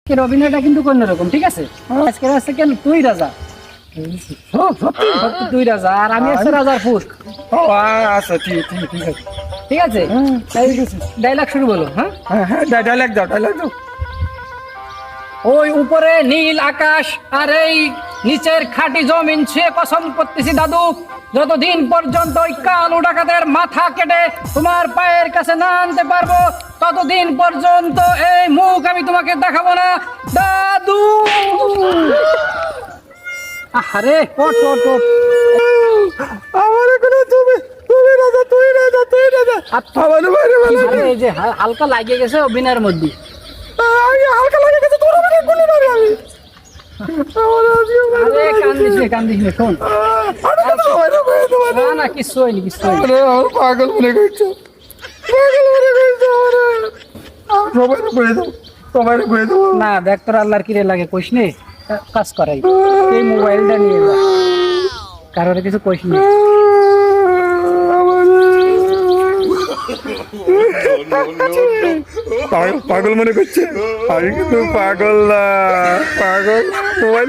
আজকের অভিনয়টা কিন্তু অন্যরকম, ঠিক আছে? আজকের আছে কেন তুই রাজা, সত্যি তুই রাজা আর আমি হচ্ছে রাজার পুত। ও আচ্ছা ঠিক ঠিক ঠিক আছে। ঠিক আছে, ডায়লগ শুরু বলো। হ্যাঁ, হ্যাঁ হ্যাঁ ডায়লগ দাও ডায়লগ দাও। ওই উপরে নীল আকাশ আর এই নিচের খাঁটি জমিন ছুঁয়ে কসম করতেছি দাদু, যতদিন পর্যন্ত ওই কালো ডাকাতের মাথা কেটে তোমার পায়ের কাছে না আনতে পারবো ততদিন পর্যন্ত এই মুখ আমি তোমাকে দেখাবো না দাদু। আরে ওঠ ওঠ ওঠ। আমার এখানে তুমি তুমি রাজা তুই রাজা তুই রাজা। আমার বাইরে ভালো আরে এই যে হালকা লাগিয়ে গেছে অভিনয়ের মধ্যে। আগে হালকা লাগে গেছে তোর মানে গুলি মারি আমি। আমার আজকে আরে কান্দিস নে শোন। না না কিছু হয়নি কিছু হয়নি। আরে আমার পাগল মনে করছো পাগল মনে করছো আমার সবাই করে দাও সবাই করে দাও। না দেখ তোর আল্লাহর কিরে লাগে কইস নে, কাজ করাই এই মোবাইলটা নিয়ে যা, কারোর কিছু কইস নে। পাগল মনে করছে আমি কিন্তু পাগল না পাগল মোবাইল